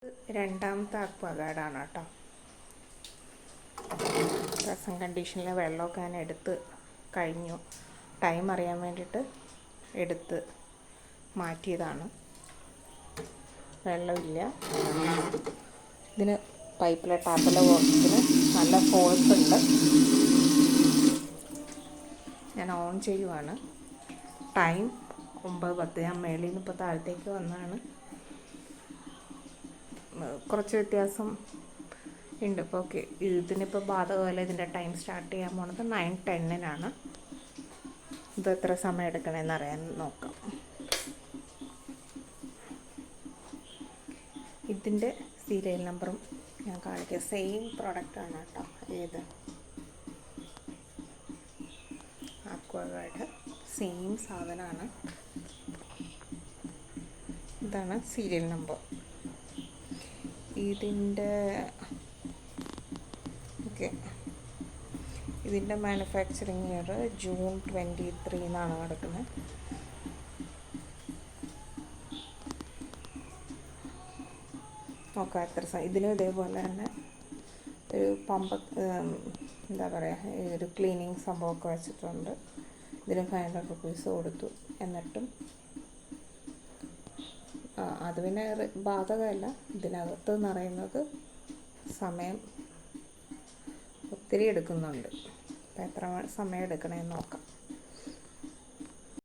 രണ്ടാമത്തെ അക്വാഗാർഡാണ് കേട്ടോ. പ്രസൻറ്റ് കണ്ടീഷനിൽ വെള്ളമൊക്കെ ഞാൻ എടുത്ത് കഴിഞ്ഞു. ടൈം അറിയാൻ വേണ്ടിയിട്ട് എടുത്ത് മാറ്റിയതാണ്. വെള്ളമില്ല. ഇതിന് പൈപ്പിലെ ടാപ്പിലെ ബോക്സിന് നല്ല ഫോഴ്സ് ഉണ്ട്. ഞാൻ ഓൺ ചെയ്യുവാണ്. ടൈം 9:10. ഞാൻ മേളിൽ നിന്ന് ഇപ്പോൾ താഴത്തേക്ക് വന്നാണ്. കുറച്ച് വ്യത്യാസം ഉണ്ട്. ഇപ്പോൾ ഓക്കെ, ഇതിനിപ്പോൾ ബാധകമല്ല. ഇതിൻ്റെ ടൈം സ്റ്റാർട്ട് ചെയ്യാൻ പോണത് 9:10-നാണ്. ഇത് എത്ര സമയം എടുക്കണമെന്ന് അറിയാൻ നോക്കാം. ഇതിൻ്റെ സീരിയൽ നമ്പറും ഞാൻ കാണിക്കാം. സെയിം പ്രോഡക്റ്റാണ് കേട്ടോ. ഏത് അക്വാഗാർഡ് സെയിം സാധനമാണ്. ഇതാണ് സീരിയൽ നമ്പർ. ഇതിൻ്റെ മാനുഫാക്ചറിങ് ഇയർ June 23 എന്നാണ് കിടക്കുന്നത്. നോക്കാം എത്ര ഇതിനും ഇതേപോലെ തന്നെ ഒരു പമ്പ്, എന്താ പറയുക, ഒരു ക്ലീനിങ് സംഭവമൊക്കെ വെച്ചിട്ടുണ്ട്. ഇതിന് 500 rupees കൊടുത്തു. എന്നിട്ടും അത് പിന്നെ ബാധകമല്ല. ഇതിനകത്ത് നിറയുന്നത് സമയം ഒത്തിരി എടുക്കുന്നുണ്ട്. അപ്പോൾ എത്ര സമയം എടുക്കണമെന്ന് നോക്കാം.